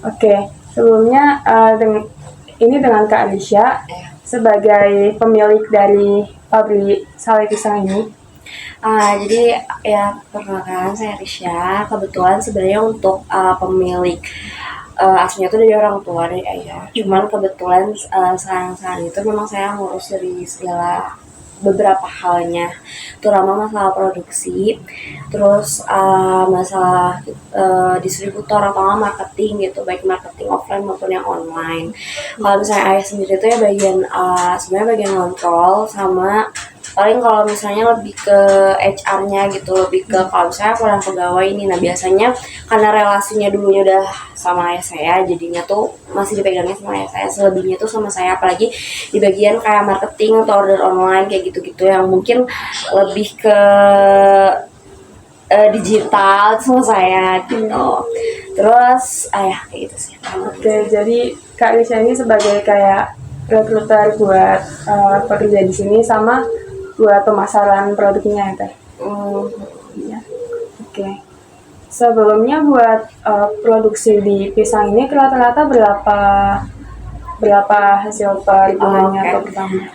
Oke, sebelumnya ini dengan Kak Alicia sebagai pemilik dari pabrik sale pisang ini. Jadi ya perkenalkan saya Risha. Kebetulan sebenarnya untuk pemilik aslinya itu dari orang tua dari ayah. Cuman kebetulan sekarang itu memang saya ngurus dari segala beberapa halnya, terutama masalah produksi, terus masalah distributor atau marketing gitu, baik marketing offline maupun yang online. Kalau misalnya ayah sendiri itu ya bagian sebenarnya bagian kontrol sama paling kalau misalnya lebih ke HR-nya gitu, lebih ke kalau misalnya kurang pegawai ini. Nah biasanya karena relasinya dulunya udah sama ayah saya, jadinya tuh masih dipegangnya sama ayah saya, selebihnya tuh sama saya, apalagi di bagian kayak marketing atau order online kayak gitu-gitu yang mungkin lebih ke digital sama saya gitu. Terus kayak gitu sih. Oke, jadi Kak Alicia ini sebagai kayak rekruter buat pekerja di sini sama buat pemasaran produknya ya Teh. Iya. Oke. Sebelumnya buat produksi di pisang ini rata-rata berapa hasil per bulannya atau per tahun?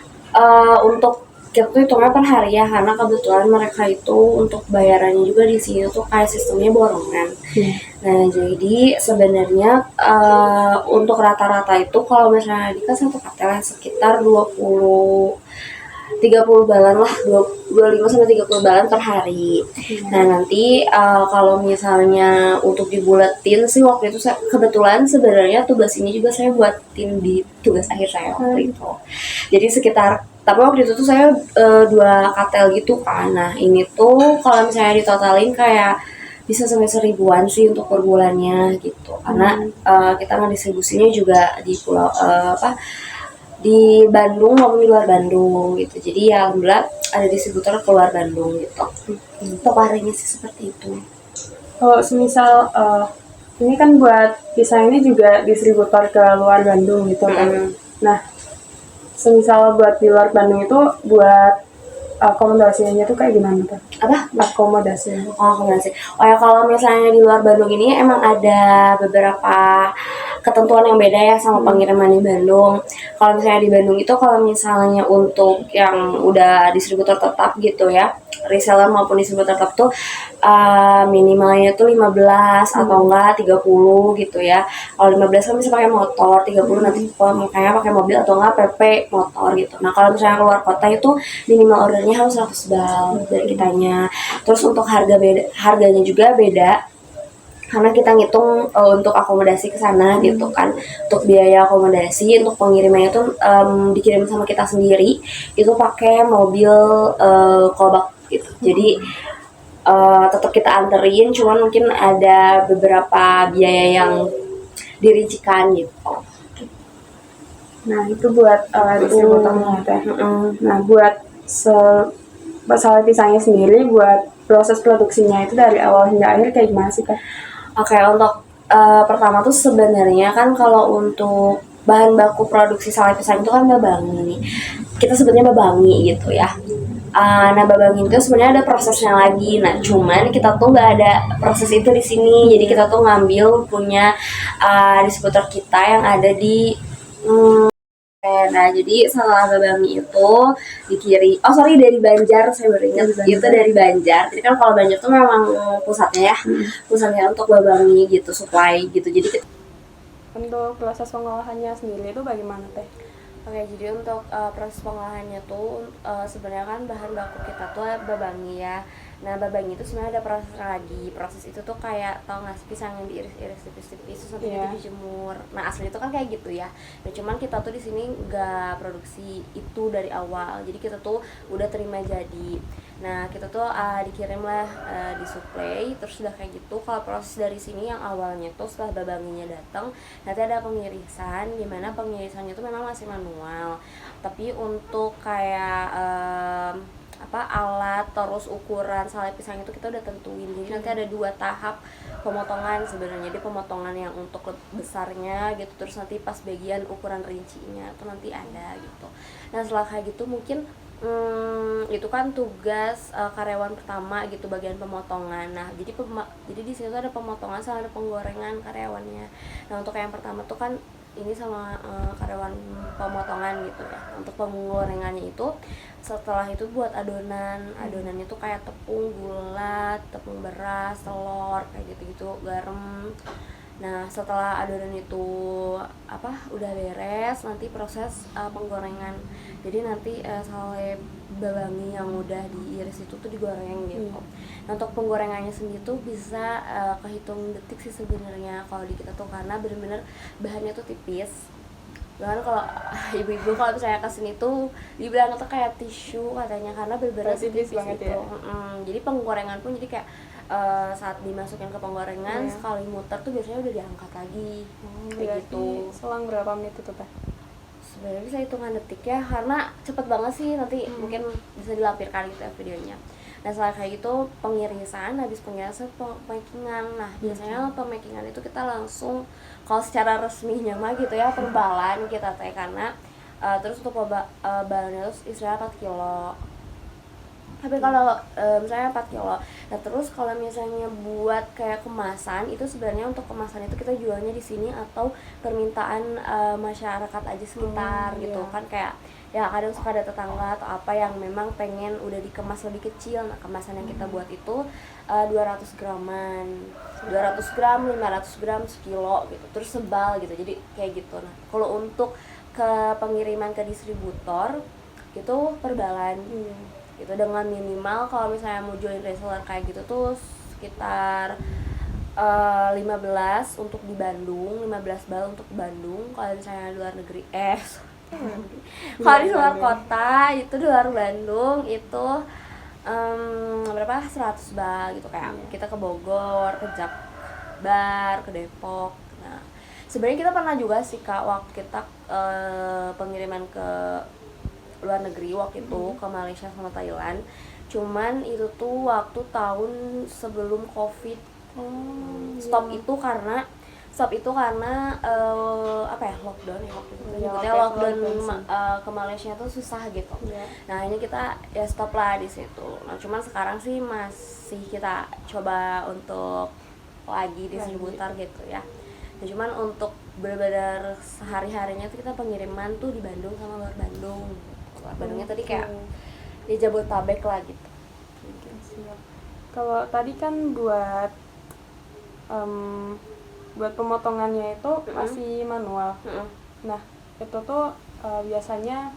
Untuk kita tuh hitungnya per hari ya, karena kebetulan mereka itu untuk bayarannya juga di sini tuh kayak sistemnya borongan. Nah jadi sebenarnya untuk rata-rata itu kalau misalnya di satu KTL sekitar 30 balan lah, 25 sampai 30 balan per hari. Nah nanti kalau misalnya untuk dibuletin sih waktu itu kebetulan sebenarnya tugas ini juga saya buatin di tugas akhir saya waktu itu. Jadi sekitar, tapi waktu itu tuh saya 2 KTL gitu kan. Nah ini tuh kalau misalnya ditotalin kayak bisa sampai 1000-an sih untuk per bulannya gitu. Karena kita ngedistribusinya juga di pulau di Bandung maupun di luar Bandung gitu. Jadi ya alhamdulillah ada distributor keluar Bandung gitu. Untuk harinya sih seperti itu. Kalau semisal ini kan buat pisang ini juga distributor ke luar Bandung gitu kan. Nah, semisal buat di luar Bandung itu buat akomodasinya tuh kayak gimana tuh? Apa? Akomodasinya. Akomodasi. Oh ya, kalau misalnya di luar Bandung ini emang ada beberapa ketentuan yang beda ya sama pengiriman di Bandung. Kalau misalnya di Bandung itu kalau misalnya untuk yang udah distributor tetap gitu ya, reseller maupun distributor tetap tuh minimalnya tuh 15 atau enggak 30 gitu ya. Kalau 15 kan bisa pakai motor, 30 nanti makanya pakai mobil atau enggak PP motor gitu. Nah, kalau misalnya keluar kota itu minimal ordernya harus 100 bal dari kitanya. Terus untuk harganya juga beda karena kita ngitung untuk akomodasi ke sana gitu kan. Untuk biaya akomodasi untuk pengirimannya tuh dikirim sama kita sendiri itu pakai mobil kolbak gitu. Jadi tetap kita anterin, cuman mungkin ada beberapa biaya yang dirincikan gitu. Nah itu buat distributornya teh. Nah buat sale pisangnya sendiri, buat proses produksinya itu dari awal hingga akhir kayak gimana sih Kak? Oke, untuk pertama tuh sebenarnya kan kalau untuk bahan baku produksi sale pisang itu kan babangi nih. Kita sebutnya babangi gitu ya. Nah babangi itu sebenarnya ada prosesnya lagi. Nah cuman kita tuh nggak ada proses itu di sini. Jadi kita tuh ngambil punya distributor kita yang ada di nah jadi setelah babangi itu dari Banjar, saya baru ingat itu dari Banjar. Jadi kan kalau Banjar tuh memang pusatnya ya, pusatnya untuk babangi gitu, supply gitu. Jadi untuk proses pengolahannya sendiri itu bagaimana teh? Oke, jadi untuk proses pengolahannya tuh sebenarnya kan bahan baku kita tuh babangi ya. Nah babangi itu sebenarnya ada proses lagi. Proses itu tuh kayak tau nggak sih pisang yang diiris-iris tipis-tipis terus nanti itu dijemur. Nah asli itu kan kayak gitu ya. Nah cuman kita tuh di sini nggak produksi itu dari awal. Jadi kita tuh udah terima jadi. Nah kita tuh dikirim lah disuplai terus udah kayak gitu. Kalau proses dari sini yang awalnya tuh setelah babanginya datang nanti ada pengirisan, dimana pengirisannya tuh memang masih manual. Tapi untuk kayak alat terus ukuran sale pisang itu kita udah tentuin. Jadi nanti ada 2 tahap pemotongan sebenarnya. Jadi pemotongan yang untuk besarnya gitu, terus nanti pas bagian ukuran rincinya itu nanti ada gitu. Nah setelah kayak gitu mungkin Itu kan tugas karyawan pertama gitu, bagian pemotongan. Nah, jadi di sini tuh ada pemotongan sama ada penggorengan karyawannya. Nah, untuk yang pertama tuh kan ini sama karyawan pemotongan gitu ya. Untuk penggorengannya itu setelah itu buat adonannya tuh kayak tepung, gula, tepung beras, telur kayak gitu-gitu, garam. Nah, setelah adonan itu udah beres, nanti proses penggorengan. Jadi nanti sale bawangi yang udah diiris itu tuh digoreng gitu. Nah, untuk penggorengannya sendiri tuh bisa kehitung detik sih sebenarnya kalau di kita tuh, karena bener-bener bahannya tuh tipis. Bahkan kalau ibu-ibu kalau misalnya kesini tuh dibilang tuh kayak tisu katanya, karena bener-bener tipis tipis banget itu. ya. Jadi penggorengan pun jadi kayak saat dimasukin ke penggorengan sekali muter tuh biasanya udah diangkat lagi. Kayak gitu. Selang berapa menit itu teh? Sebenarnya bisa hitungan detik ya, karena cepet banget sih, nanti mungkin bisa dilampirkan gitu ya videonya. Nah, setelah kayak gitu pengirisan, habis pengirisan pemakingan. Nah, biasanya pemakingan itu kita langsung, kalau secara resminya mah gitu ya, perbalan kita teh, karena terus untuk balanya itu istilahnya 4 kilo. Tapi kalau misalnya 4 kilo, nah terus kalau misalnya buat kayak kemasan itu sebenarnya untuk kemasan itu kita jualnya di sini atau permintaan masyarakat aja sekitar gitu kan, kayak ya kadang suka ada tetangga atau apa yang memang pengen udah dikemas lebih kecil. Nah, kemasan yang kita buat itu 200 graman, 200 gram, 500 gram, sekilo gitu, terus sebal gitu, jadi kayak gitu. Nah, kalau untuk ke pengiriman ke distributor itu perbalan gitu, dengan minimal kalau misalnya mau join reseller kayak gitu tuh sekitar 15 untuk di Bandung, 15 bal untuk Bandung. Kalau misalnya luar negeri kalau di luar kota itu di luar Bandung itu berapa, 100 bal gitu, kayak kita ke Bogor, ke Jakbar, ke Depok. Nah, sebenarnya kita pernah juga sih Kak, waktu kita pengiriman ke luar negeri waktu itu ke Malaysia sama Thailand. Cuman itu tuh waktu tahun sebelum COVID. Stop itu karena lockdown ya waktu itu. Nyebutnya lockdown ke Malaysia tuh susah gitu. Nah, ini kita ya stop lah di situ. Nah, cuman sekarang sih masih kita coba untuk lagi distributor gitu ya. Nah, cuman untuk benar-benar sehari-harinya tuh kita pengiriman tuh di Bandung sama luar Bandung. Bandungnya tadi kayak di Jabodetabek lah gitu. Kalau tadi kan buat pemotongannya itu masih manual. Nah, itu tuh biasanya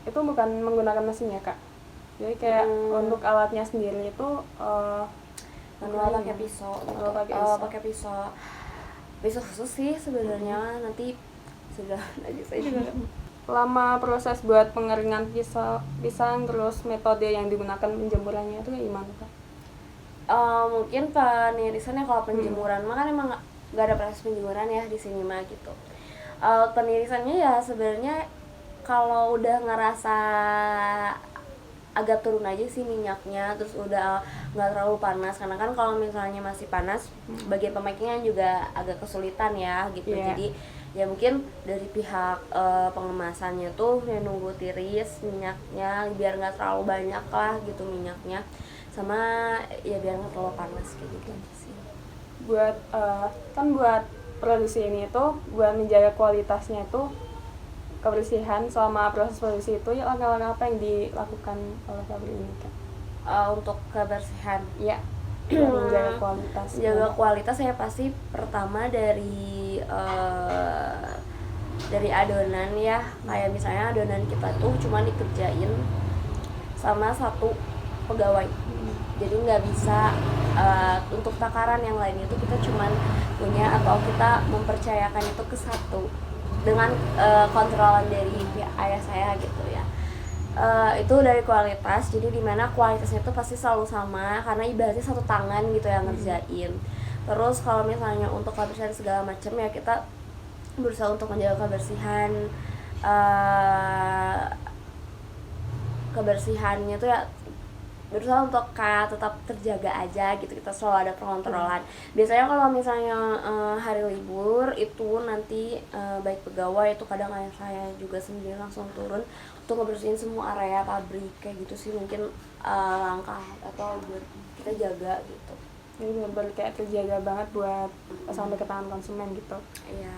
itu bukan menggunakan mesin ya Kak. Jadi kayak untuk alatnya sendiri itu manual pakai pisau. Pakai pisau khusus sih sebenarnya, nanti sudah aja saya juga. Lama proses buat pengeringan pisang, terus metode yang digunakan penjemurannya itu kayak gimana Kak? Mungkin penirisannya, kalau penjemuran mah kan emang nggak ada proses penjemuran ya di sini mah gitu. Penirisannya ya sebenarnya kalau udah ngerasa agak turun aja sih minyaknya, terus udah nggak terlalu panas, karena kan kalau misalnya masih panas bagian pemakingan juga agak kesulitan ya gitu. Jadi ya mungkin dari pihak pengemasannya tuh ya nunggu tiris minyaknya biar nggak terlalu banyak lah gitu minyaknya, sama ya biar nggak terlalu panas kayak gitu aja sih. Buat buat produksi ini tuh buat menjaga kualitasnya itu, kebersihan selama proses produksi itu ya langkah-langkah apa yang dilakukan oleh pabrik ini Kak? Untuk kebersihan ya, menjaga kualitas. Jaga kualitas saya pasti pertama dari adonan ya, kayak misalnya adonan kita tuh cuma dikerjain sama satu pegawai, jadi nggak bisa untuk takaran yang lain itu kita cuman punya atau kita mempercayakan itu ke satu dengan kontrolan dari pihak ayah saya gitu ya. Itu dari kualitas, jadi dimana kualitasnya itu pasti selalu sama karena ibaratnya satu tangan gitu yang ngerjain. Terus kalau misalnya untuk kebersihan segala macam ya kita berusaha untuk menjaga kebersihannya tuh ya berusaha untuk kayak tetap terjaga aja gitu, kita selalu ada pengontrolan. Biasanya kalau misalnya hari libur itu nanti baik pegawai itu kadang ayah saya juga sendiri langsung turun untuk ngebersihin semua area pabrik kayak gitu sih, mungkin langkah atau buat kita jaga gitu. Jadi benar-benar kayak terjaga banget buat sampai ke tangan konsumen gitu. Iya.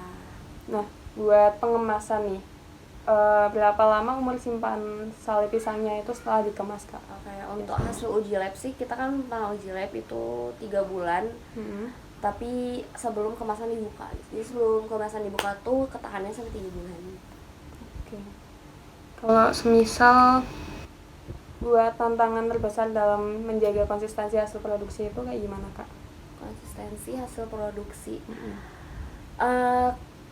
Nah, buat pengemasan nih, berapa lama umur simpan sale pisangnya itu setelah dikemas, Kak? Oke, untuk hasil uji lab sih kita kan pernah uji lab itu 3 bulan. Tapi sebelum kemasan dibuka. Jadi sebelum kemasan dibuka tuh ketahanannya sampai 3 bulan. Oke. Kalau semisal buat tantangan terbesar dalam menjaga konsistensi hasil produksi itu kayak gimana, Kak? Konsistensi hasil produksi.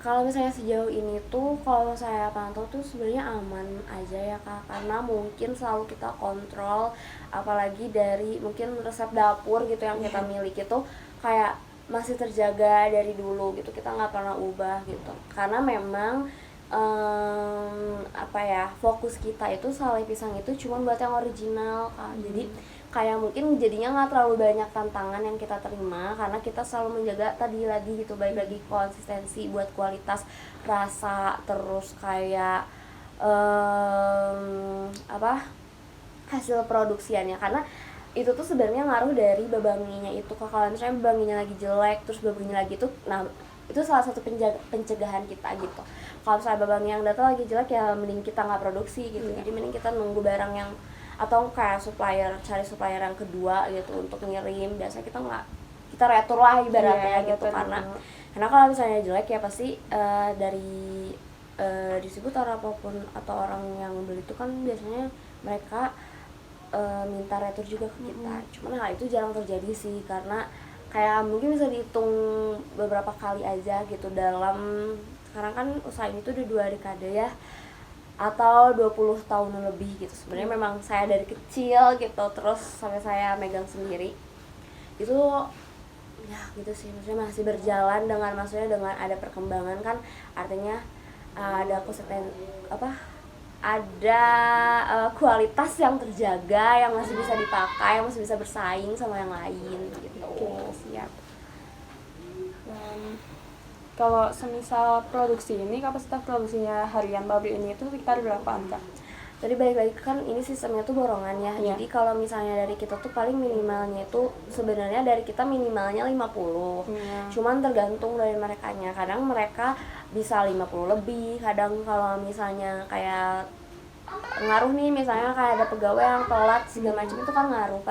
Kalau misalnya sejauh ini tuh kalau saya pantau tuh sebenarnya aman aja ya Kak, karena mungkin selalu kita kontrol, apalagi dari mungkin resep dapur gitu yang kita miliki tuh kayak masih terjaga dari dulu gitu, kita nggak pernah ubah gitu, karena memang fokus kita itu sale pisang itu cuma buat yang original Kak. Jadi kayak mungkin jadinya nggak terlalu banyak tantangan yang kita terima karena kita selalu menjaga tadi lagi gitu, baik lagi konsistensi buat kualitas rasa, terus kayak hasil produksiannya, karena itu tuh sebenarnya ngaruh dari babanginya itu Kak. Kalau misalnya babanginya lagi jelek terus babanginya lagi tuh, nah itu salah satu pencegahan kita gitu. Kalau misalnya babangi yang datang lagi jelek ya mending kita nggak produksi gitu. Jadi mending kita nunggu barang yang, atau kayak cari supplier yang kedua gitu untuk ngirim. Biasanya kita retur lah ibaratnya gitu, karena kalau misalnya jelek ya pasti dari distributor apapun atau orang yang beli itu kan biasanya mereka minta retur juga ke kita. Cuman hal itu jarang terjadi sih, karena kayak mungkin bisa dihitung beberapa kali aja gitu dalam, sekarang kan usaha ini tuh udah 2 dekade ya, atau 20 tahun lebih gitu. Sebenarnya memang saya dari kecil gitu terus sampai saya megang sendiri itu ya gitu sih, maksudnya masih berjalan dengan ada perkembangan kan, artinya ada kualitas yang terjaga, yang masih bisa dipakai, yang masih bisa bersaing sama yang lain gitu. Oke, siap. Dan kalau semisal produksi ini, kapasitas produksinya harian pabrik ini itu sekitar berapaan, Kak? Jadi balik lagi kan ini sistemnya tuh borongan ya. Jadi kalau misalnya dari kita tuh paling minimalnya itu sebenarnya dari kita minimalnya 50. Cuman tergantung dari merekanya. Kadang mereka bisa 50 lebih, kadang kalau misalnya kayak ngaruh nih, misalnya kayak ada pegawai yang telat segala macam itu kan ngaruh.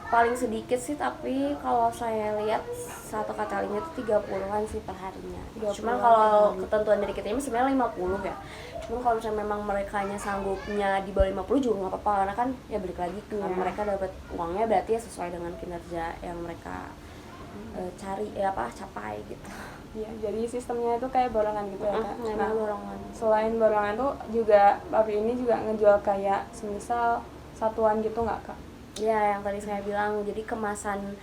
Paling sedikit sih, tapi kalau saya lihat satu katalinnya itu 30-an sih per harinya. Cuman kalau ketentuan dari kita ini sebenarnya 50 ya. Cuman kalau misalnya memang merekanya sanggupnya di bawah 50 juga nggak apa-apa, karena kan ya balik lagi mereka dapat uangnya berarti ya sesuai dengan kinerja yang mereka capai gitu. Ya, jadi sistemnya itu kayak borongan gitu ya Kak. Nah, borongan. Selain borongan tuh juga pabrik ini juga ngejual kayak semisal satuan gitu nggak Kak? Ya, yang tadi saya bilang, jadi kemasan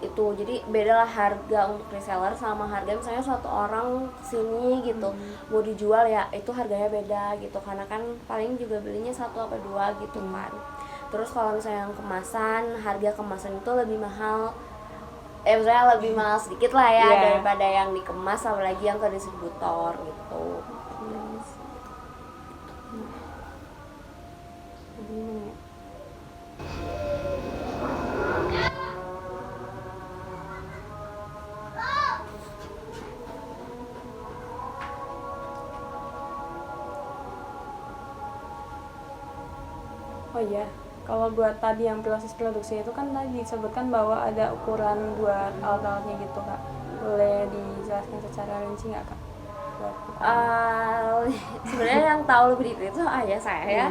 itu, jadi bedalah harga untuk reseller sama harga misalnya satu orang sini gitu mau dijual ya itu harganya beda gitu, karena kan paling juga belinya 1 atau 2 gitu kan. Terus kalau misalnya yang kemasan, harga kemasan itu lebih mahal, misalnya lebih mahal sedikit lah ya daripada yang dikemas, apalagi yang ke distributor gitu. Oh iya, kalau buat tadi yang proses produksi itu kan tadi disebutkan bahwa ada ukuran buat alat-alatnya gitu Kak. Boleh dijelaskan secara rinci nggak Kak? Sebenarnya yang tahu lebih detail itu ayah saya ya.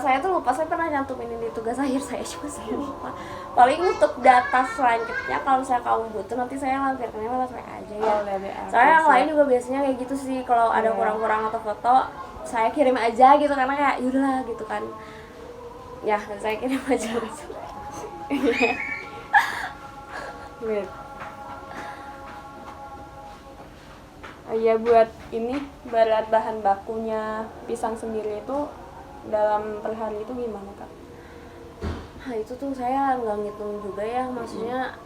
Saya tuh lupa, saya pernah nyantumin di tugas akhir saya, cuma saya lupa. Paling untuk data selanjutnya kalau misalnya kamu butuh nanti saya lampirkannya lewat WA aja ya. Soalnya yang lain juga biasanya kayak gitu sih, kalau ada kurang-kurang atau foto saya kirim aja gitu, karena kayak yaudahlah gitu kan. Ya, saya kirim aja langsung. Ya buat ini berat bahan bakunya pisang sendiri itu dalam per hari itu gimana Kak? Nah itu tuh saya nggak ngitung juga ya, maksudnya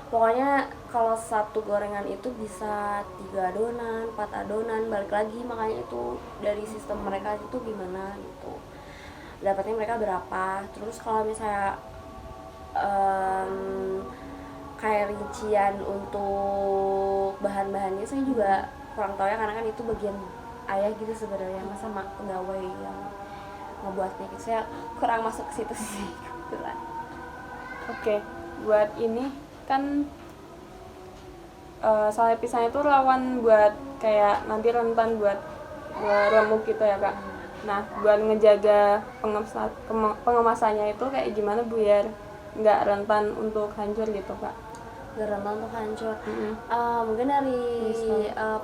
pokoknya kalau satu gorengan itu bisa 3 adonan, 4 adonan, balik lagi, makanya itu dari sistem mereka itu gimana gitu, dapatnya mereka berapa. Terus kalau misalnya kayak rincian untuk bahan-bahannya saya juga kurang tahu ya, karena kan itu bagian ayah gitu sebenarnya, sama pegawai yang ngebuatnya gitu. Saya kurang masuk ke situ sih kebetulan. Oke, buat ini kan sale pisang itu rawan buat kayak nanti rentan buat remuk gitu ya kak. Nah, buat ngejaga pengemasannya itu kayak gimana biar nggak rentan untuk hancur gitu kak? Nggak rentan untuk hancur. Mungkin dari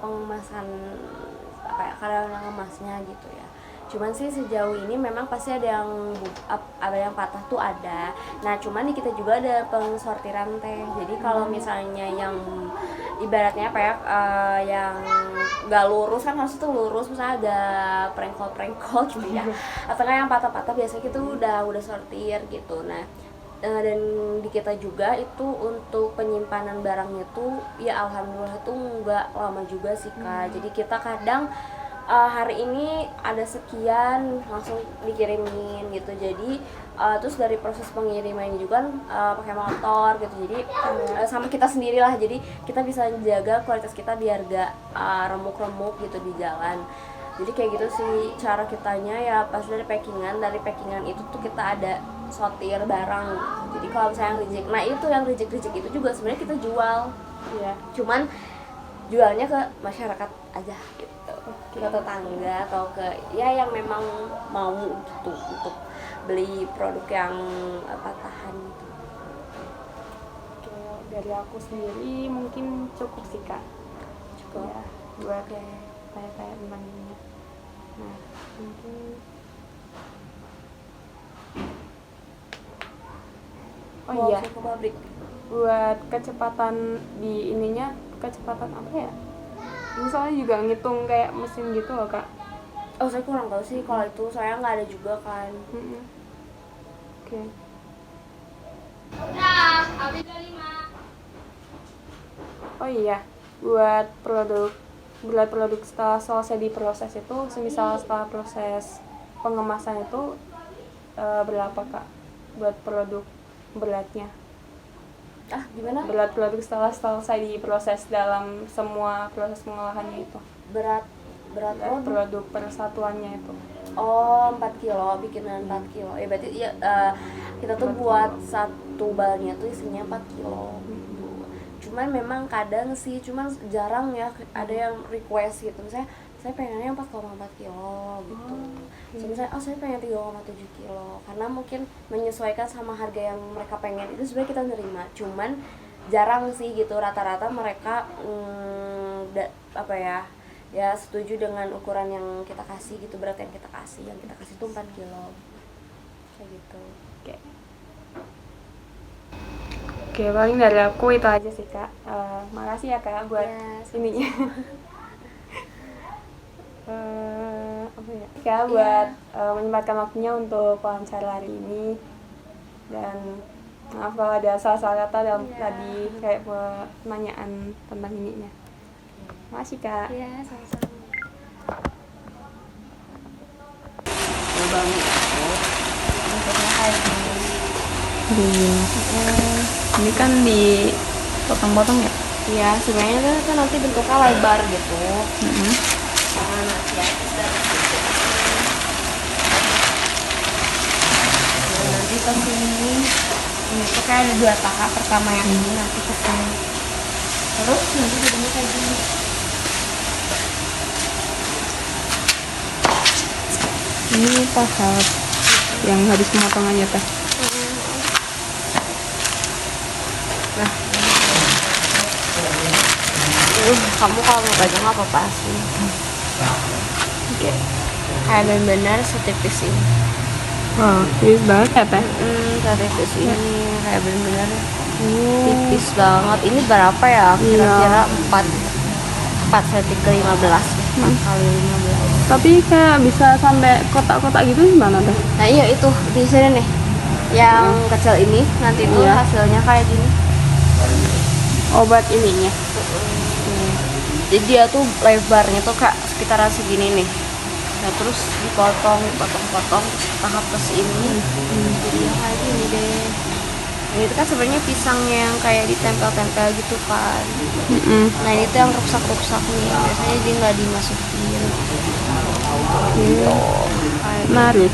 pengemasan apa ya, karyawan yang ngemasnya gitu ya. Cuman sih sejauh ini memang pasti ada yang patah tuh ada. Nah cuman di kita juga ada pengsortiran teh. Jadi kalau misalnya yang ibaratnya apa ya, yang nggak lurus kan harus tuh lurus, misalnya ada prengkol gitu ya, atau yang patah-patah biasanya itu udah sortir gitu. Nah dan di kita juga itu untuk penyimpanan barangnya tuh ya alhamdulillah tuh nggak lama juga sih kak. Jadi kita kadang hari ini ada sekian langsung dikirimin gitu. Jadi terus dari proses pengirimannya juga kan pakai motor gitu. Jadi sama kita sendiri lah. Jadi kita bisa jaga kualitas kita biar gak remuk-remuk gitu di jalan. Jadi kayak gitu sih cara kitanya ya. Pas dari packingan itu tuh kita ada sortir barang. Jadi kalau misalnya reject, nah itu yang reject itu juga sebenarnya kita jual. Iya. Cuman jualnya ke masyarakat aja gitu. Ke tetangga atau ke ya yang memang mau gitu untuk beli produk yang tahan gitu. Oke, dari aku sendiri mungkin cukup sih kak. Cukup ya, buat tanya-tanya tentang ini. Nah, mungkin iya, ke pabrik. Buat kecepatan di ininya, kecepatan apa ya? Ini soalnya juga ngitung kayak mesin gitu loh kak. Oh saya kurang tahu sih kalau itu, saya nggak ada juga kan. Oke. Oh iya, buat produk setelah selesai diproses itu, semisal setelah proses pengemasan itu berapa kak? Buat produk beratnya? Gimana? Berat produk setelah selesai diproses dalam semua proses pengolahannya itu. Berat produk persatuannya itu. Oh 4 kilo, bikinan 4 kilo. Ya berarti ya kita tuh buat satu balnya tuh isinya 4 kilo gitu. Cuman memang kadang sih, cuman jarang ya ada yang request gitu. Misalnya saya pengennya 4,4 kilo gitu. Misalnya saya pengen 3,7 kilo, karena mungkin menyesuaikan sama harga yang mereka pengen. Itu sebenarnya kita nerima, cuman jarang sih gitu. Rata-rata mereka ya setuju dengan ukuran yang kita kasih gitu, berat yang kita kasih. Yang kita kasih tuh 4 kilo kayak gitu. Oke, paling dari aku itu aja sih kak. Makasih ya kak buat ininya. Buat menyempatkan waktunya untuk wawancara hari ini. Dan maaf kalau ada salah-salah kata dalam tadi kayak pertanyaan tentang ininya. Makasih kak. Iya, sama-sama. Ini kan dipotong-potong ya? Iya, sebenarnya kan nanti bentuknya lebar gitu. Nanti ke sini, ini tuh kayak ada 2 tahap. Pertama yang ini, nanti ke sini. Terus nanti jadinya kayak gini. Ini tahap yang habis pemotongannya teh. Nah, kamu kalau mau pegang nggak apa-apa sih. Oke. Kayak benar-benar setipis ini. Wow, tipis banget ya teh? Setipis ini kayak benar-benar tipis banget. Ini berapa ya? Kira-kira 4 cm ke 15, 4 kali 15. Tapi kayak bisa sampai kotak-kotak gitu gimana teh? Nah iya itu di sini nih. Yang kecil ini nanti tuh Iya. hasilnya kayak gini. Obat ininya. Jadi dia tuh lebarnya tuh kayak sekitaran segini nih. Nah terus dipotong tahap ke sini. Jadi ya kayak gini deh. Nah, itu kan sebenarnya pisangnya yang kayak ditempel-tempel gitu kan. Nah ini tuh yang rusak-rusak nih. Biasanya dia nggak dimasukin. Gitu. Kayak Menarik.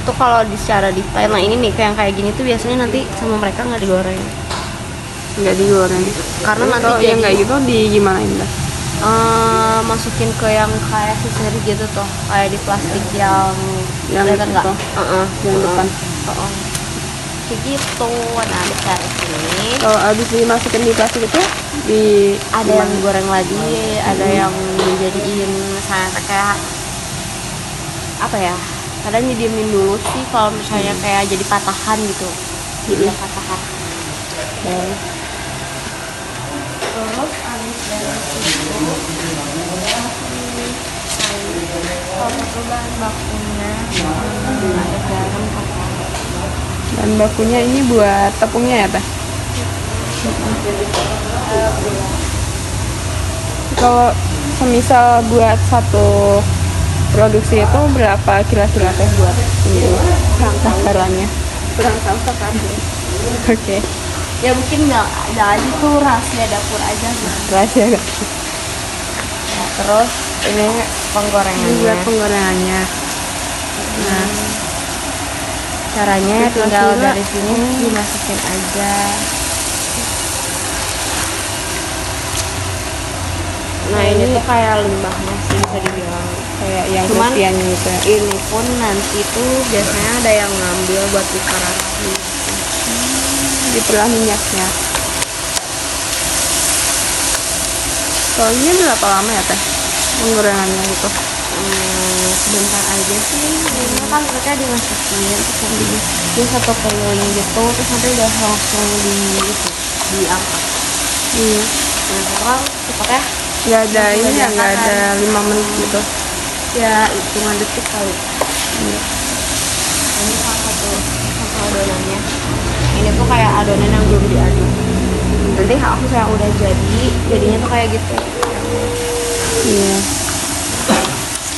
itu kalau secara detail. Nah ini nih kayak gini tuh biasanya nanti sama mereka nggak digoreng. Nggak digoreng. Karena nanti kalau yang jadi- kayak gitu di gimanain dah? Masukin ke yang kayak sisir gitu tuh, kayak di plastik yang kelihatan nggak? itu, yang depan. Kayak gitu. Nah dari sini Kalau habis dimasukin di plastik itu di ada yang digoreng lagi, ada yang dijadiin misalnya kayak apa ya? Kadang didiemin dulu sih kalau misalnya kayak jadi patahan gitu, jadi patahan. Terus habis dari situ kalau bahan bakunya ada garam kakak. dan bakunya ini buat tepungnya ya teh. Kalau semisal buat satu produksi itu berapa kira-kira teh buat ini takarannya? Kurang tahu kakak. Oke, Ya mungkin nggak ada aja tuh rahasia dapur aja gitu. rahasia gak? Nah, terus ini Ini penggorengannya. buat penggorengannya. Nah, Caranya Terus tinggal juga, dari sini dimasukin aja. Nah ini tuh kayak limbahnya sih bisa dibilang. kayak yang Cuman crispiannya gitu ya. ini pun nanti tuh biasanya ada yang ngambil buat preparasi. Diperlah minyaknya. Soalnya berapa lama ya teh penggorengannya gitu? Sebentar aja sih. Ini kan mereka dimasukin terus nanti di satu keliling gitu terus nanti udah langsung diangkat. Iya. Nah sekarang cepatnya Nggak ada Langsung ini ya, nggak diangkat ada kan. 5 menit gitu. ya hitungan detik kali. Ini salah satu adonannya. Ini tuh kayak adonan yang belum diaduk. Nanti aku yang udah jadinya tuh kayak gitu. Iya.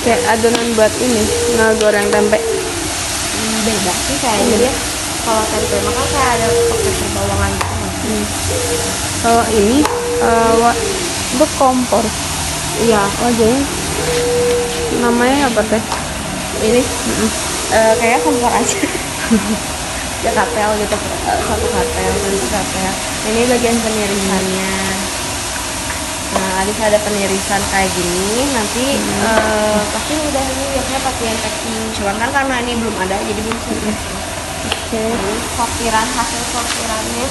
Kayak adonan buat ini ngegoreng tempe. Beda sih kayaknya dia. Kalau tempe maka kayak ada pakai perbawangan gitu. Kalau ini untuk kompor. Iya. Oh jadi namanya apa teh? Ini kayak kompor aja. Ya kapel gitu, satu kapel, satu kapel. Ini bagian penirisannya. Nah, habis ada penirisan kayak gini, nanti pasti udah ini biasanya pakai yang packing. Cuman kan karena ini belum ada, jadi belum bisa di-packing. Oke. Ini sortiran, hasil sortirannya.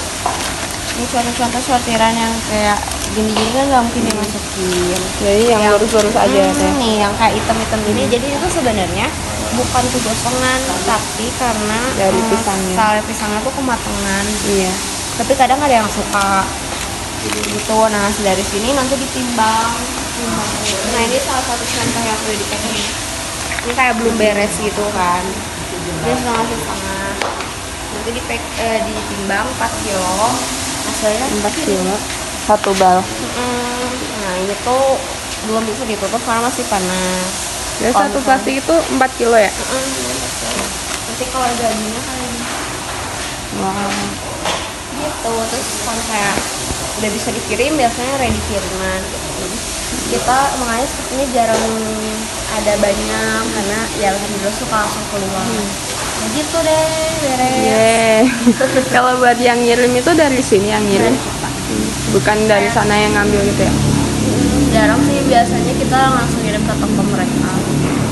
Ini contoh-contoh sortiran yang kayak gini-gini kan nggak mungkin dimasukin. Jadi yang lurus-lurus aja teh. Nih yang kayak hitam-hitam gini, jadi itu sebenarnya bukan kegosongan, tapi karena Dari pisangnya. sale pisangnya tuh kematangan. Iya. Tapi kadang ada yang suka gitu. Nah dari sini nanti ditimbang. Nah ini salah satu contoh yang udah di-packing. Ini kayak belum beres gitu kan. Dia setengah. Nanti ditimbang 4 kilo. Hasilnya 4 kilo. 1 bal. Nah ini tuh belum bisa ditutup karena masih panas. Jadi satu plastik itu 4 kilo ya? Nanti kalau gajinya kayak gini. Wow. Gitu. Terus kalau kayak udah bisa dikirim biasanya ready kiriman gitu. Jadi kita makanya sepertinya jarang ada banyak karena ya alhamdulillah suka langsung keluar. Nah gitu deh beres. Yeay. Kalau buat yang ngirim itu dari sini yang ngirim, bukan dari sana yang ngambil gitu ya? Jarang sih, biasanya kita langsung kirim ke toko mereka.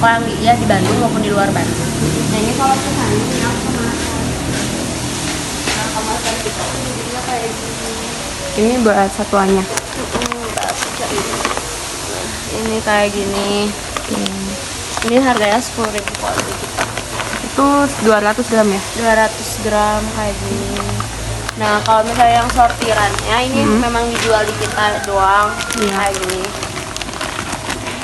Kalau ya di Bandung maupun di luar Bandung. Nah ini kalau misalnya ini aku kemarin. Nah kemasan kita jadinya kayak gini. Ini buat satuannya. Ini kayak gini. Ini harganya 10.000 kok di kita. Itu 200 gram ya? 200 gram kayak gini. Nah kalau misalnya yang sortirannya ini memang dijual di kita doang. Iya. Kayak gini.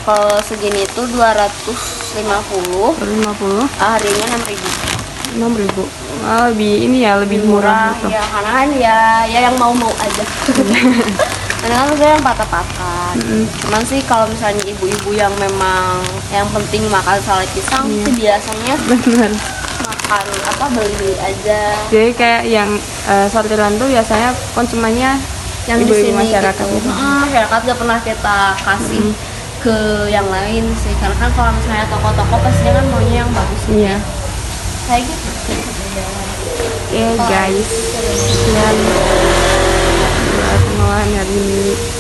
Kalau segini itu 250 150, 150, harganya 6.000. 6.000. Wah, lebih ini ya, lebih murah gitu. Ya karena kan ya yang mau aja. Karena kan saya yang patah-patah. Cuman sih kalau misalnya ibu-ibu yang memang yang penting makan sate pisang sih biasanya Bener. makan apa beli aja Jadi kayak yang sortiran tuh biasanya konsumennya yang di ibu-ibu sini masyarakat gitu. gitu. Masyarakat gak pernah kita kasih ke yang lain sih, karena kan kalau misalnya toko-toko pastinya kan maunya yang bagus gitu. Iya. Kayak gitu. Oke guys, sekian buat pengolahan hari ini.